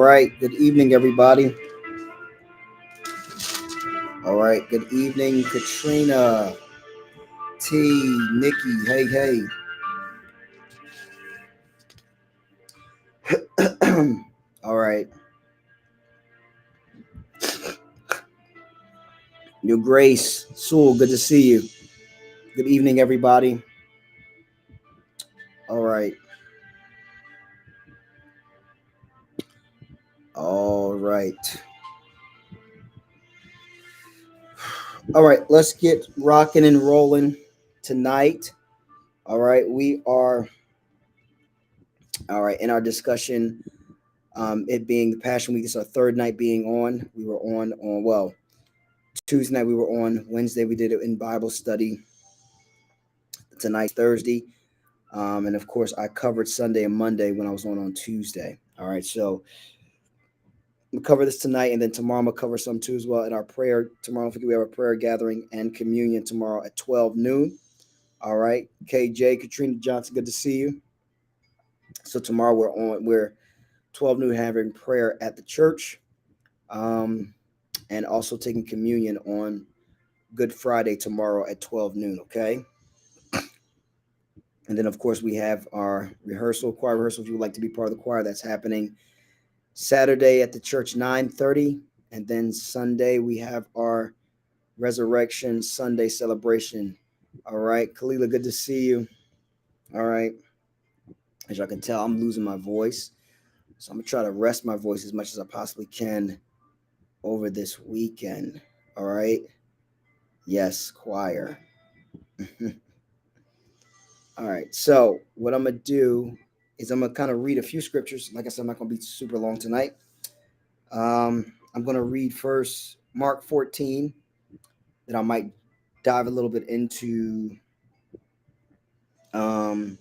right. Good evening, everybody. All right. Good evening, Katrina, T, Nikki. Hey, hey. All right. Your Grace, Sewell. Good to see you. Good evening, everybody. All right. All right. All right. Let's get rocking and rolling tonight. All right. We are all right in our discussion. It being the Passion Week, it's our third night being on. We were on well Tuesday night. We were on Wednesday. We did it in Bible study. Tonight's Thursday, and of course I covered Sunday and Monday when I was on Tuesday. All right, so we'll cover this tonight, and then tomorrow I'm gonna cover some too as well. In our prayer tomorrow, don't forget we have a prayer gathering and communion tomorrow at 12 noon. All right, KJ, Katrina Johnson, good to see you. So tomorrow we're 12 noon having prayer at the church, and also taking communion on Good Friday tomorrow at 12 noon. Okay. And then, of course, we have our choir rehearsal. If you would like to be part of the choir, that's happening Saturday at the church 9:30, and then Sunday we have our Resurrection Sunday celebration. All right, Kalila, good to see you. All right, as y'all can tell, I'm losing my voice, so I'm gonna try to rest my voice as much as I possibly can over this weekend. All right, yes, choir. All right, so what I'm gonna do is I'm gonna kind of read a few scriptures. Like I said, I'm not gonna be super long tonight. I'm going to read first Mark 14, then I might dive a little bit into um,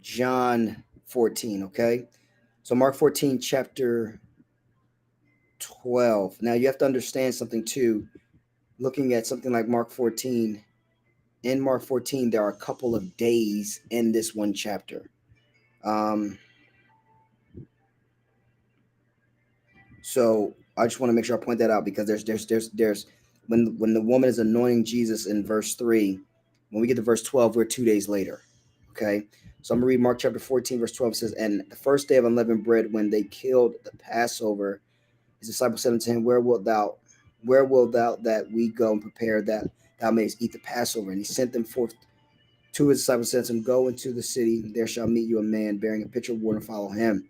John 14, okay? So, Mark 14, chapter 12. Now, you have to understand something too. Looking at something like Mark 14, in Mark 14, there are a couple of days in this one chapter. Um, so, I just want to make sure I point that out because there's when the woman is anointing Jesus in verse 3, when we get to verse 12, we're 2 days later. Okay. So I'm gonna read Mark chapter 14, verse 12. It says, and the first day of unleavened bread, when they killed the Passover, his disciples said unto him, where wilt thou that we go and prepare that thou mayest eat the Passover? And he sent them forth to his disciples, said to him, go into the city, there shall meet you a man bearing a pitcher of water, and follow him.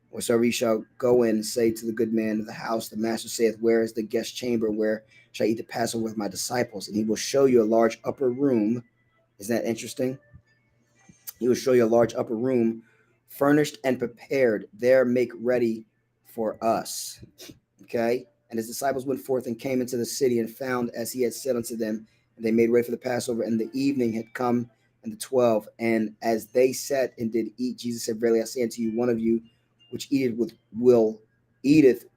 Whatsoever ye shall go in and say to the good man of the house, the master saith, where is the guest chamber where shall I eat the Passover with my disciples? And he will show you a large upper room. Isn't that interesting? He will show you a large upper room, furnished and prepared. There make ready for us. Okay? And his disciples went forth and came into the city and found as he had said unto them, and they made ready for the Passover. And the evening had come, and the 12. And as they sat and did eat, Jesus said, verily I say unto you, one of you which eateth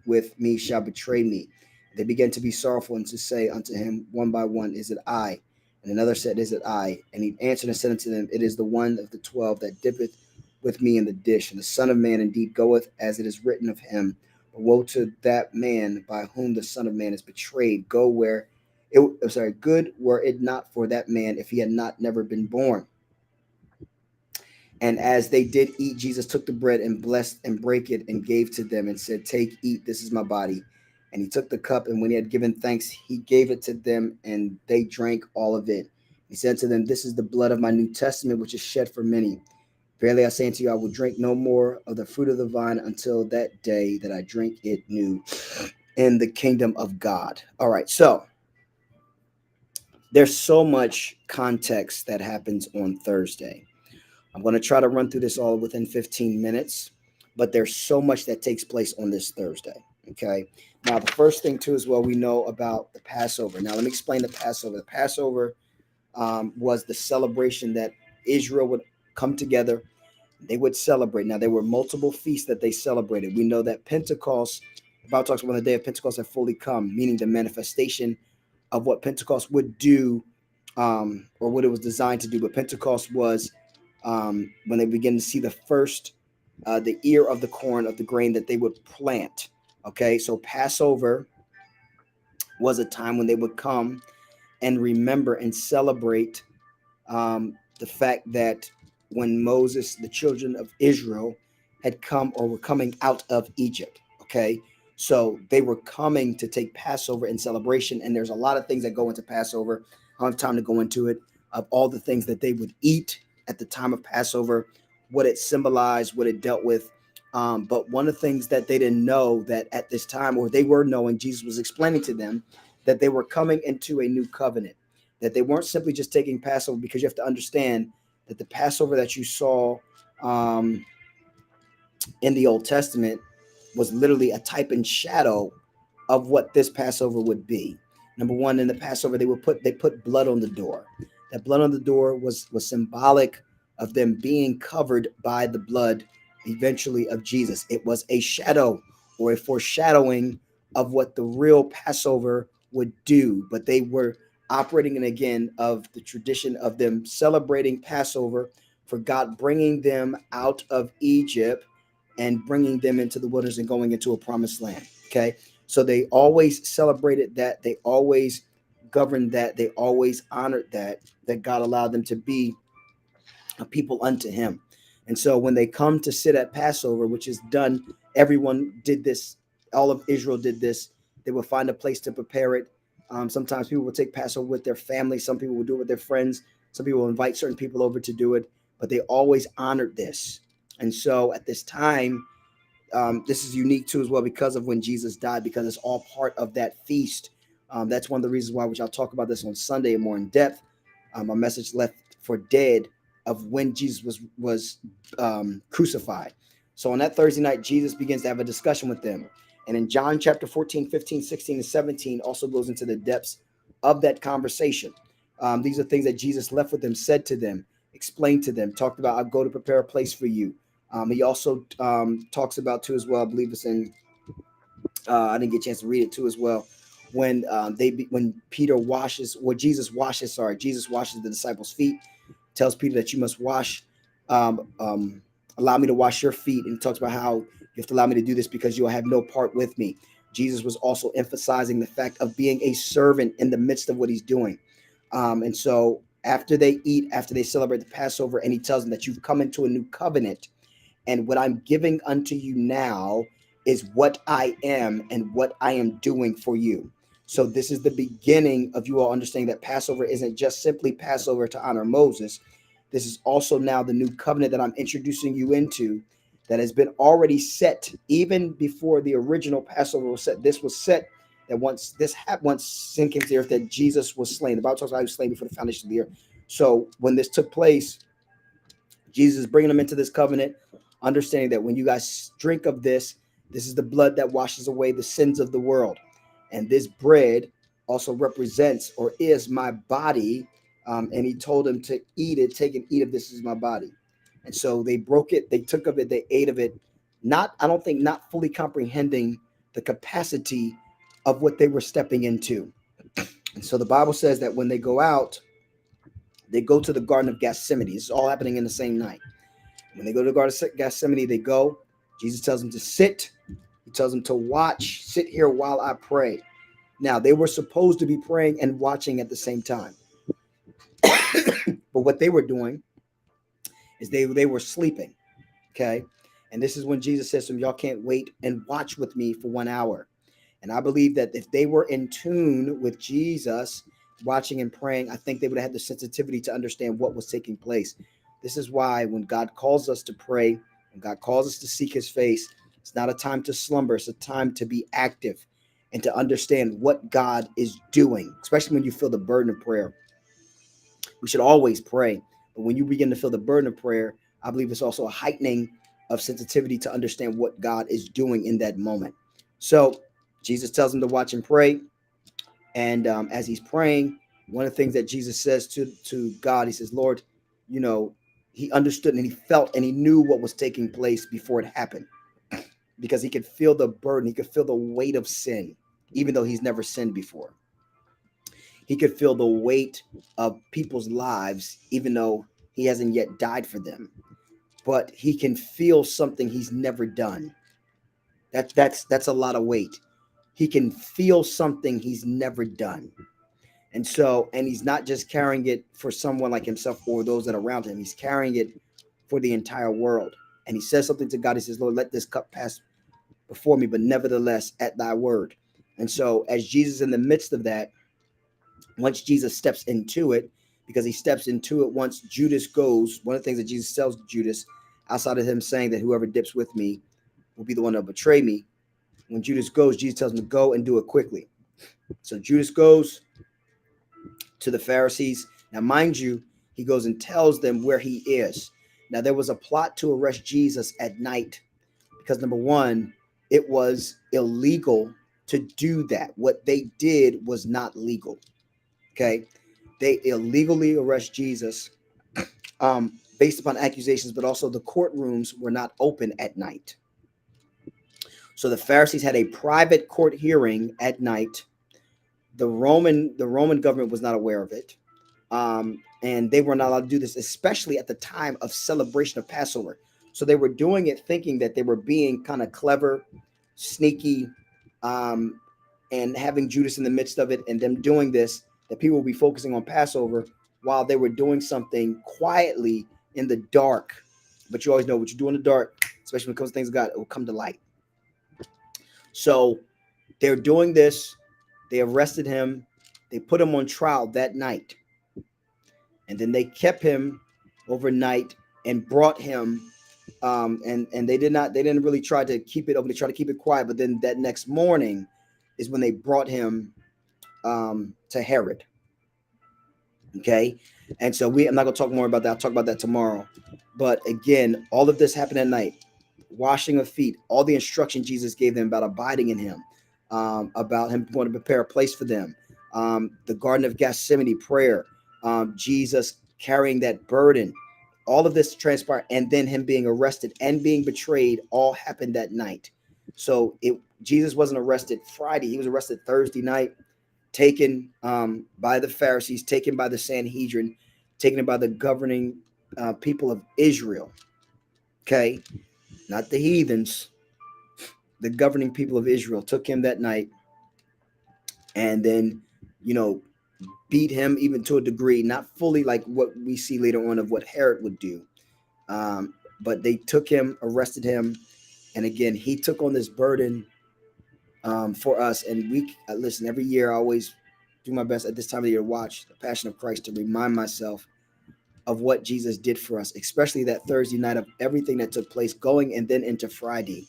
with me shall betray me. They began to be sorrowful and to say unto him one by one, is it I? And another said, is it I? And he answered and said unto them, it is the one of the 12 that dippeth with me in the dish. And the Son of Man indeed goeth as it is written of him. But woe to that man by whom the Son of Man is betrayed. Good were it not for that man if he had not never been born. And as they did eat, Jesus took the bread and blessed and brake it and gave to them and said, take, eat, this is my body. And he took the cup, and when he had given thanks, he gave it to them, and they drank all of it. He said to them, this is the blood of my New Testament, which is shed for many. Verily I say unto you, I will drink no more of the fruit of the vine until that day that I drink it new in the kingdom of God. All right, so there's so much context that happens on Thursday. I'm going to try to run through this all within 15 minutes, but there's so much that takes place on this Thursday. Okay. Now, the first thing, too, as well, we know about the Passover. Now, let me explain the Passover. The Passover was the celebration that Israel would come together. They would celebrate. Now, there were multiple feasts that they celebrated. We know that Pentecost, the Bible talks about when the day of Pentecost had fully come, meaning the manifestation of what Pentecost would do, or what it was designed to do. But Pentecost was when they begin to see the first the ear of the corn of the grain that they would plant. Okay, so Passover was a time when they would come and remember and celebrate the fact that when Moses, the children of Israel, had come or were coming out of Egypt. Okay, so they were coming to take Passover in celebration, and there's a lot of things that go into Passover. I don't have time to go into it, of all the things that they would eat at the time of Passover, what it symbolized, what it dealt with. But one of the things that they didn't know, that at this time, or they were knowing, Jesus was explaining to them that they were coming into a new covenant, that they weren't simply just taking Passover, because you have to understand that the Passover that you saw in the Old Testament was literally a type and shadow of what this Passover would be. Number one, in the Passover, they put blood on the door. That blood on the door was symbolic of them being covered by the blood eventually of Jesus. It was a shadow or a foreshadowing of what the real Passover would do. But they were operating in, again, of the tradition of them celebrating Passover for God bringing them out of Egypt and bringing them into the wilderness and going into a promised land. Okay, so they always celebrated that. They always governed that. They always honored that God allowed them to be a people unto him. And so when they come to sit at Passover, which is done, everyone did this, all of Israel did this. They will find a place to prepare it. Sometimes people will take Passover with their family. Some people will do it with their friends. Some people will invite certain people over to do it, but they always honored this. And so at this time, this is unique too as well, because of when Jesus died, because it's all part of that feast. That's one of the reasons why, which I'll talk about this on Sunday more in depth. A message left for dead, of when Jesus was crucified. So on that Thursday night, Jesus begins to have a discussion with them. And in John chapter 14, 15, 16, and 17 also goes into the depths of that conversation. These are things that Jesus left with them, said to them, explained to them, talked about, I'll go to prepare a place for you. He also talks about too as well, I believe it's in, I didn't get a chance to read it too as well, when when Peter washes, or Jesus washes the disciples' feet, tells Peter that you must allow me to wash your feet, and talks about how you have to allow me to do this because you'll have no part with me. Jesus was also emphasizing the fact of being a servant in the midst of what he's doing. And so after they eat, after they celebrate the Passover, and he tells them that you've come into a new covenant, and what I'm giving unto you now is what I am and what I am doing for you. So this is the beginning of you all understanding that Passover isn't just simply Passover to honor Moses. This is also now the new covenant that I'm introducing you into, that has been already set even before the original Passover was set. This was set that once sin came to the earth, that Jesus was slain. The Bible talks about he was slain before the foundation of the earth. So when this took place, Jesus is bringing them into this covenant, understanding that when you guys drink of this, this is the blood that washes away the sins of the world. And this bread also represents, or is, my body. And he told them to eat it, take and eat of this, is my body. And so they broke it, they took of it, they ate of it, not fully comprehending the capacity of what they were stepping into. And so the Bible says that when they go out, they go to the Garden of Gethsemane. It's all happening in the same night. When they go to the Garden of Gethsemane, they go. Jesus tells them to sit. He tells them to watch. Sit here while I pray. Now, they were supposed to be praying and watching at the same time. But what they were doing is they were sleeping. Okay? And this is when Jesus says to them, y'all can't wait and watch with me for 1 hour. And I believe that if they were in tune with Jesus, watching and praying, I think they would have had the sensitivity to understand what was taking place. This is why when God calls us to pray, when God calls us to seek his face, it's not a time to slumber. It's a time to be active and to understand what God is doing, especially when you feel the burden of prayer. We should always pray. But when you begin to feel the burden of prayer, I believe it's also a heightening of sensitivity to understand what God is doing in that moment. So Jesus tells them to watch and pray. And as he's praying, one of the things that Jesus says to God, he says, Lord, he understood and he felt and he knew what was taking place before it happened, because he could feel the burden. He could feel the weight of sin, even though he's never sinned before. He could feel the weight of people's lives, even though he hasn't yet died for them. but he can feel something he's never done. That's a lot of weight. He can feel something he's never done. And he's not just carrying it for someone like himself or those that are around him. He's carrying it for the entire world. And he says something to God. He says, Lord, let this cup pass before me, but nevertheless at thy word. And so as Jesus in the midst of that, once Jesus steps into it, because he steps into it once Judas goes, one of the things that Jesus tells Judas, outside of him saying that whoever dips with me will be the one to betray me, when Judas goes, Jesus tells him to go and do it quickly. So Judas goes to the Pharisees. Now, mind you, he goes and tells them where he is. Now, there was a plot to arrest Jesus at night because, number one, it was illegal to do that. What they did was not legal. Okay. They illegally arrest Jesus based upon accusations, but also the courtrooms were not open at night. So the Pharisees had a private court hearing at night. The Roman government was not aware of it. And they were not allowed to do this, especially at the time of celebration of Passover. So they were doing it thinking that they were being kind of clever, sneaky, and having Judas in the midst of it, and them doing this, that people will be focusing on Passover while they were doing something quietly in the dark. But you always know what you do in the dark, especially when it comes to things of God, it will come to light. So they're doing this. They arrested him. They put him on trial that night. And then they kept him overnight and brought him. And they didn't really try to keep it open. They tried to keep it quiet. But then that next morning is when they brought him to Herod. Okay. And so I'm not going to talk more about that. I'll talk about that tomorrow. But again, all of this happened at night. Washing of feet, all the instruction Jesus gave them about abiding in him, about him going to prepare a place for them, the Garden of Gethsemane prayer, Jesus carrying that burden, all of this transpired, and then him being arrested and being betrayed all happened that night. So Jesus wasn't arrested Friday. He was arrested Thursday night, taken by the Pharisees, taken by the Sanhedrin, taken by the governing people of Israel. Okay. Not the heathens, the governing people of Israel took him that night and then, beat him even to a degree, not fully like what we see later on of what Herod would do. But they took him, arrested him. And again, he took on this burden for us. And listen, every year I always do my best at this time of the year to watch The Passion of Christ to remind myself of what Jesus did for us, especially that Thursday night of everything that took place going and then into Friday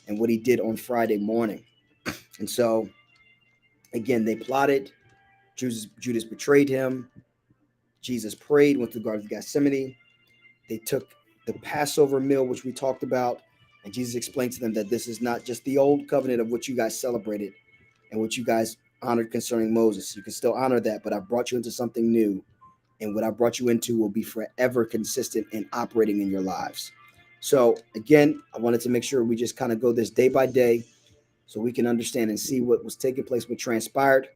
and what he did on Friday morning. And so, again, they plotted. Judas betrayed him. Jesus prayed, went to the Garden of Gethsemane. They took the Passover meal, which we talked about, and Jesus explained to them that this is not just the old covenant of what you guys celebrated and what you guys honored concerning Moses. You can still honor that, but I brought you into something new. And what I brought you into will be forever consistent and operating in your lives. So again, I wanted to make sure we just kind of go this day by day so we can understand and see what was taking place, what transpired.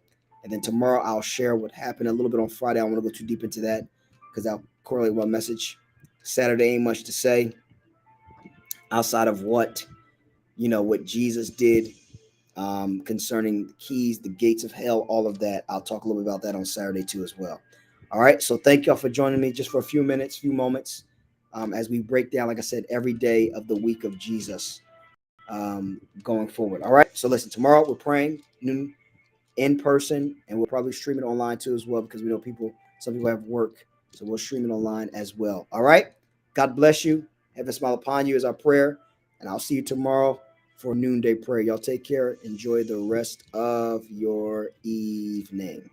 And then tomorrow I'll share what happened a little bit on Friday. I don't want to go too deep into that because I'll correlate my message. Saturday ain't much to say outside of what Jesus did concerning the keys, the gates of hell, all of that. I'll talk a little bit about that on Saturday too as well. All right. So thank y'all for joining me just for a few moments, as we break down, like I said, every day of the week of Jesus going forward. All right. So listen, tomorrow we're praying noon in person, and we'll probably stream it online too as well because we know some people have work. So we'll stream it online as well. All right. God bless you. Heaven smile upon you is our prayer. And I'll see you tomorrow for noonday prayer. Y'all take care. Enjoy the rest of your evening.